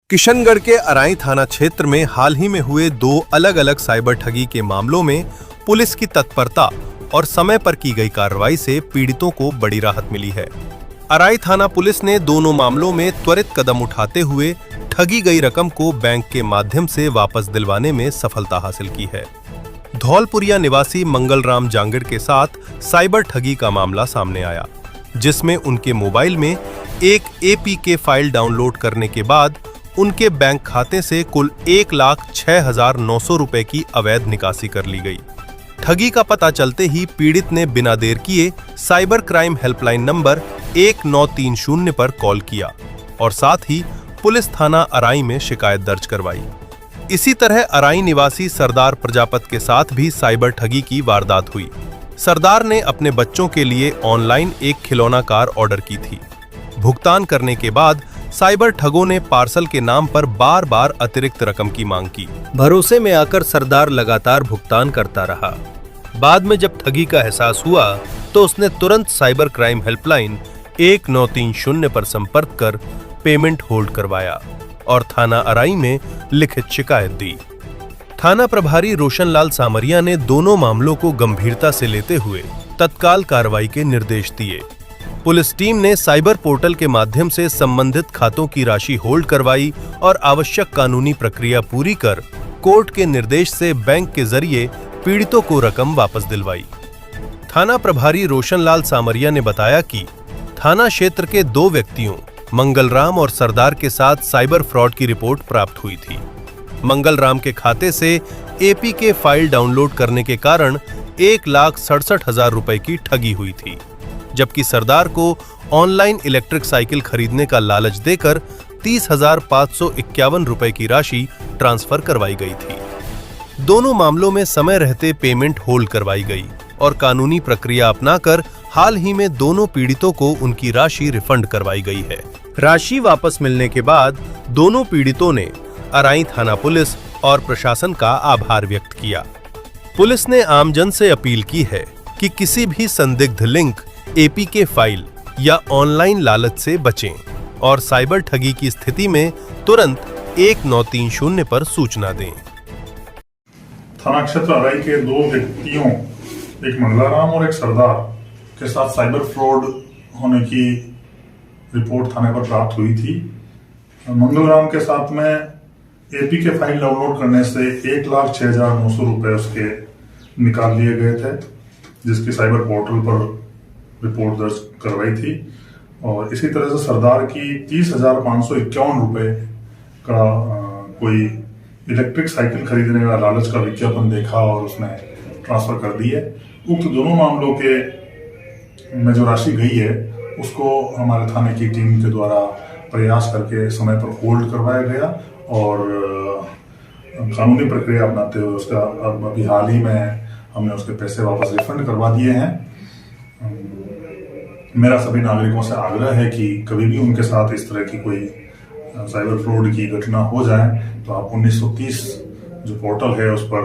किशनगढ़ के अराई थाना क्षेत्र में हाल ही में हुए दो अलग अलग साइबर ठगी के मामलों में पुलिस की तत्परता और समय पर की गई कार्रवाई से पीड़ितों को बड़ी राहत मिली है। अराई थाना पुलिस ने दोनों मामलों में त्वरित कदम उठाते हुए ठगी गई रकम को बैंक के माध्यम से वापस दिलवाने में सफलता हासिल की है। धौलपुरिया निवासी मंगल राम जांगड़ के साथ साइबर ठगी का मामला सामने आया, जिसमें उनके मोबाइल में एक APK फाइल डाउनलोड करने के बाद उनके बैंक खाते से कुल 1,06,900 रुपए की अवैध निकासी कर ली गई। ठगी का पता चलते ही पीड़ित ने बिना देर किए साइबर क्राइम हेल्पलाइन नंबर 1930 पर कॉल किया और साथ ही पुलिस थाना अराई में शिकायत दर्ज करवाई। इसी तरह अराई निवासी सरदार प्रजापत के साथ भी साइबर ठगी की वारदात हुई। सरदार ने अपने बच्चों के लिए ऑनलाइन एक खिलौना कार ऑर्डर की थी। भुगतान करने के बाद साइबर ठगों ने पार्सल के नाम पर बार बार अतिरिक्त रकम की मांग की। भरोसे में आकर सरदार लगातार भुगतान करता रहा। बाद में जब ठगी का एहसास हुआ तो उसने तुरंत साइबर क्राइम हेल्पलाइन 1930 पर संपर्क कर पेमेंट होल्ड करवाया और थाना अराई में लिखित शिकायत दी। थाना प्रभारी रोशनलाल सामरिया ने दोनों मामलों को गंभीरता से लेते हुए तत्काल कार्रवाई के निर्देश दिए। पुलिस टीम ने साइबर पोर्टल के माध्यम से संबंधित खातों की राशि होल्ड करवाई और आवश्यक कानूनी प्रक्रिया पूरी कर कोर्ट के निर्देश से बैंक के जरिए पीड़ितों को रकम वापस दिलवाई। थाना प्रभारी रोशनलाल सामरिया ने बताया कि थाना क्षेत्र के दो व्यक्तियों मंगलराम और सरदार के साथ साइबर फ्रॉड की रिपोर्ट प्राप्त हुई थी। मंगलराम के खाते से APK फाइल डाउनलोड करने के कारण 1,67,000 रुपए की ठगी हुई थी, जबकि सरदार को ऑनलाइन इलेक्ट्रिक साइकिल खरीदने का लालच देकर 30,551 रुपए की राशि ट्रांसफर करवाई गई थी। दोनों मामलों में समय रहते पेमेंट होल्ड करवाई गई और कानूनी प्रक्रिया अपनाकर हाल ही में दोनों पीड़ितों को उनकी राशि रिफंड करवाई गई है। राशि वापस मिलने के बाद दोनों पीड़ितों ने अराई थाना पुलिस और प्रशासन का आभार व्यक्त किया। पुलिस ने आमजन से अपील की है कि किसी भी संदिग्ध लिंक, APK फाइल या ऑनलाइन लालच से बचें और साइबर ठगी की स्थिति में तुरंत 1930 पर सूचना दें। थाना क्षेत्र अराई के दो व्यक्तियों, एक मंगलाराम और एक सरदार के साथ साइबर फ्रॉड होने की रिपोर्ट थाने पर प्राप्त हुई थी। मंगलराम के साथ में APK फाइल डाउनलोड करने से 1,06,900 रुपए उसके निकाल लिए गए थे, जिसकी साइबर पोर्टल पर रिपोर्ट दर्ज करवाई थी। और इसी तरह से सरदार की 30,551 रुपए का कोई इलेक्ट्रिक साइकिल खरीदने का लालच का विज्ञापन देखा और उसने ट्रांसफर कर दी है। उक्त दोनों मामलों के में जो राशि गई है उसको हमारे थाने की टीम के द्वारा प्रयास करके समय पर होल्ड करवाया गया और कानूनी प्रक्रिया अपनाते हुए उसका अभी हाल ही में हमने उसके पैसे वापस रिफंड करवा दिए हैं। मेरा सभी नागरिकों से आग्रह है कि कभी भी उनके साथ इस तरह की कोई साइबर फ्रॉड की घटना हो जाए तो आप 1930 जो पोर्टल है उस पर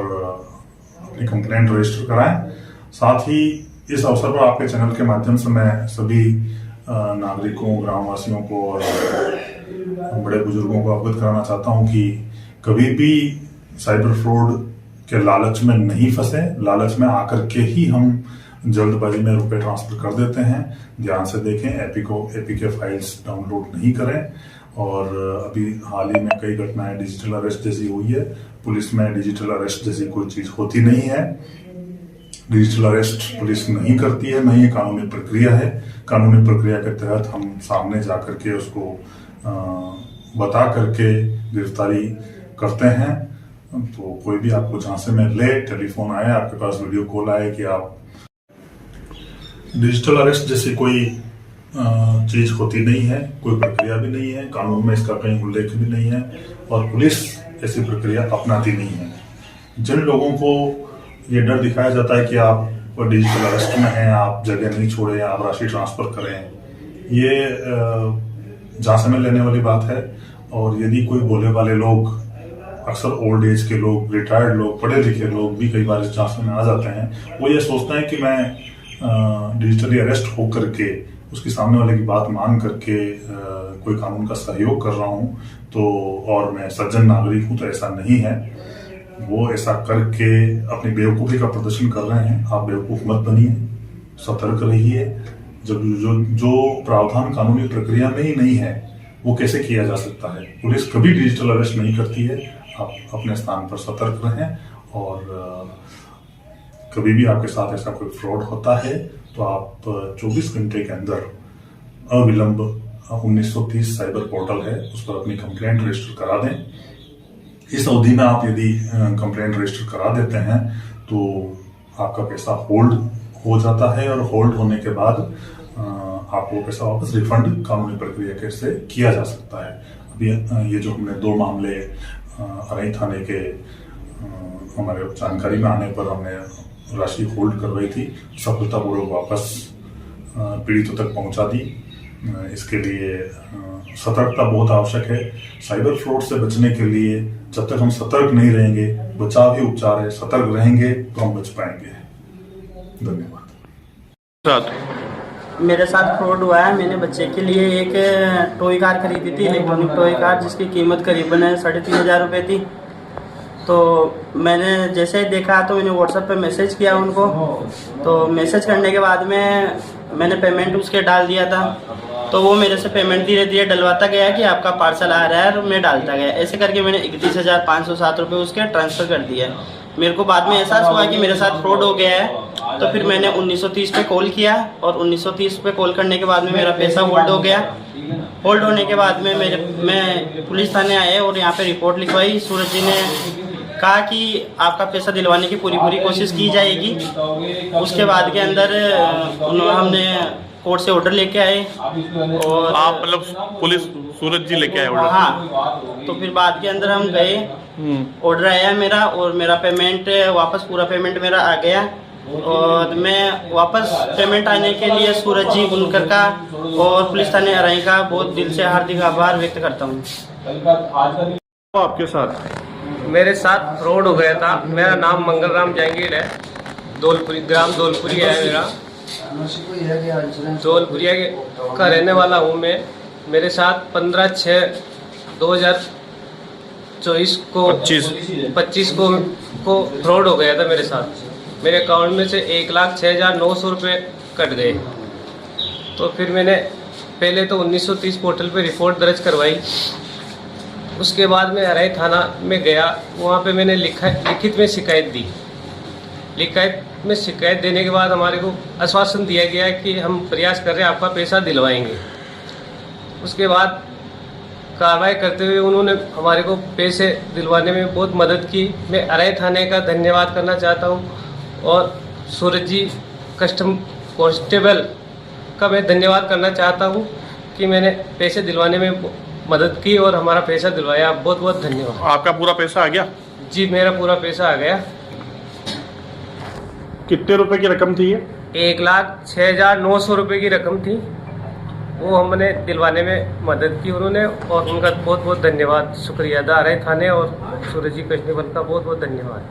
अपनी कंप्लेंट रजिस्टर कराएं। साथ ही इस अवसर पर आपके चैनल के माध्यम से मैं सभी नागरिकों, ग्रामवासियों को और बड़े बुजुर्गों को अवगत कराना चाहता हूं कि कभी भी साइबर फ्रॉड के लालच में नहीं फंसे। लालच में आकर के ही हम जल्दबाजी में रुपए ट्रांसफर कर देते हैं। ध्यान से देखें, APK फाइल्स डाउनलोड नहीं करें। और अभी हाल ही में कई घटनाएं डिजिटल अरेस्ट जैसी हुई है। पुलिस में डिजिटल अरेस्ट जैसी कोई चीज होती नहीं है। डिजिटल अरेस्ट पुलिस नहीं करती है, नहीं कानूनी प्रक्रिया है। कानूनी प्रक्रिया के तहत हम सामने जाकर के उसको बता करके गिरफ्तारी करते हैं। तो कोई भी आपको झांसे में ले, टेलीफोन आए, आपके पास वीडियो कॉल आए कि आप, डिजिटल अरेस्ट जैसी कोई चीज होती नहीं है, कोई प्रक्रिया भी नहीं है, कानून में इसका कहीं उल्लेख भी नहीं है और पुलिस ऐसी प्रक्रिया अपनाती नहीं है। जिन लोगों को ये डर दिखाया जाता है कि आप डिजिटल अरेस्ट में हैं, आप जगह नहीं छोड़े, आप राशि ट्रांसफर करें, ये झांसे में लेने वाली बात है। और यदि कोई बोले वाले लोग, अक्सर ओल्ड एज के लोग, रिटायर्ड लोग, पढ़े लिखे लोग भी कई बार इस झांसे में आ जाते हैं। वो ये सोचते हैं कि मैं डिजिटली अरेस्ट होकर के उसकी सामने वाले की बात मान करके कोई कानून का सहयोग कर रहा हूं तो, और मैं सज्जन नागरिक हूं, तो ऐसा नहीं है। वो ऐसा करके अपनी बेवकूफ़ी का प्रदर्शन कर रहे हैं। आप बेवकूफ़ मत बनिए, सतर्क रहिए। जब जो प्रावधान कानूनी प्रक्रिया में ही नहीं है वो कैसे किया जा सकता है। पुलिस कभी डिजिटल अरेस्ट नहीं करती है। आप अपने स्थान पर सतर्क रहें, और कभी भी आपके साथ ऐसा कोई फ्रॉड होता है तो आप 24 घंटे के अंदर अविलंब 1930 साइबर पोर्टल है, उस पर अपनी कंप्लेंट रजिस्टर करा दें। इस अवधि में आप यदि कंप्लेंट रजिस्टर करा देते हैं तो आपका पैसा होल्ड हो जाता है, और होल्ड होने के बाद आपको पैसा वापस रिफंड कानूनी प्रक्रिया कैसे किया जा सकता है। अभी ये जो हमने 2 मामले अरई थाने के हमारे जानकारी में आने पर हमने राशि होल्ड करवाई थी, सफलतापूर्वक वापस पीड़ितों तक पहुंचा दी। इसके लिए सतर्कता बहुत आवश्यक है। साइबर फ्रॉड से बचने के लिए जब तक हम सतर्क नहीं रहेंगे, बचाव ही उपचार है, सतर्क रहेंगे तो हम बच पाएंगे। धन्यवाद। मेरे साथ फ्रॉड हुआ है। मैंने बच्चे के लिए एक टॉय कार खरीदी थी, इलेक्ट्रॉनिक टॉय कार, जिसकी कीमत करीबन 3,500 रुपये थी। तो मैंने जैसे ही देखा तो मैंने व्हाट्सएप पे मैसेज किया उनको। तो मैसेज करने के बाद में मैंने पेमेंट उसके डाल दिया था। तो वो मेरे से पेमेंट धीरे धीरे डलवाता गया कि आपका पार्सल आ रहा है, और मैं डालता गया। ऐसे करके मैंने 31,507 रुपये उसके ट्रांसफ़र कर दिया। मेरे को बाद में एहसास हुआ कि मेरे साथ फ्रॉड हो गया है। तो फिर मैंने 1930 पे कॉल किया, और 1930 पे कॉल करने के बाद में मेरा पैसा होल्ड हो गया। होल्ड होने के बाद में मैं पुलिस थाने आए और यहाँ पे रिपोर्ट लिखवाई। सूरज जी ने कहा कि आपका पैसा दिलवाने की पूरी कोशिश की जाएगी। उसके बाद के अंदर हमने कोर्ट से ऑर्डर लेके आए, और आप मतलब पुलिस सूरज जी लेके आए ऑर्डर? हाँ। तो फिर बाद के अंदर हम गए, ऑर्डर आया मेरा, और मेरा पेमेंट वापस, पूरा पेमेंट मेरा आ गया। और मैं वापस पेमेंट आने के लिए सूरज जी बुनकर का और पुलिस थाने अरई का बहुत दिल से हार्दिक आभार व्यक्त करता हूँ। आपके साथ मेरे साथ फ्रॉड हो गया था। मेरा नाम मंगल राम जहांगीर है, दौलपुरी, ग्राम दौलपुरी है मेरा। दौलपुरिया का रहने वाला हूँ मैं। मेरे साथ 15/6/2024 को 25 को फ्रॉड हो गया था मेरे साथ। मेरे अकाउंट में से 1,06,900 रुपये कट गए। तो फिर मैंने पहले तो 1930 पोर्टल पे रिपोर्ट दर्ज करवाई। उसके बाद मैं अरई थाना में गया, वहाँ पे मैंने लिखित में शिकायत दी। लिखित में शिकायत देने के बाद हमारे को आश्वासन दिया गया कि हम प्रयास कर रहे हैं, आपका पैसा दिलवाएंगे। उसके बाद कार्रवाई करते हुए उन्होंने हमारे को पैसे दिलवाने में बहुत मदद की। मैं अरई थाने का धन्यवाद करना चाहता हूँ, और सूरज जी कस्टम कांस्टेबल का मैं धन्यवाद करना चाहता हूँ कि मैंने पैसे दिलवाने में मदद की और हमारा पैसा दिलवाया। बहुत बहुत धन्यवाद। आपका पूरा पैसा आ गया? जी, मेरा पूरा पैसा आ गया। कितने रुपए की रकम थी ये? 1,06,900 रुपये की रकम थी। वो हमने दिलवाने में मदद की उन्होंने, और उनका बहुत बहुत धन्यवाद, शुक्रिया अदा अरई थाने और सूरज जी कस्टमेबल का बहुत बहुत धन्यवाद।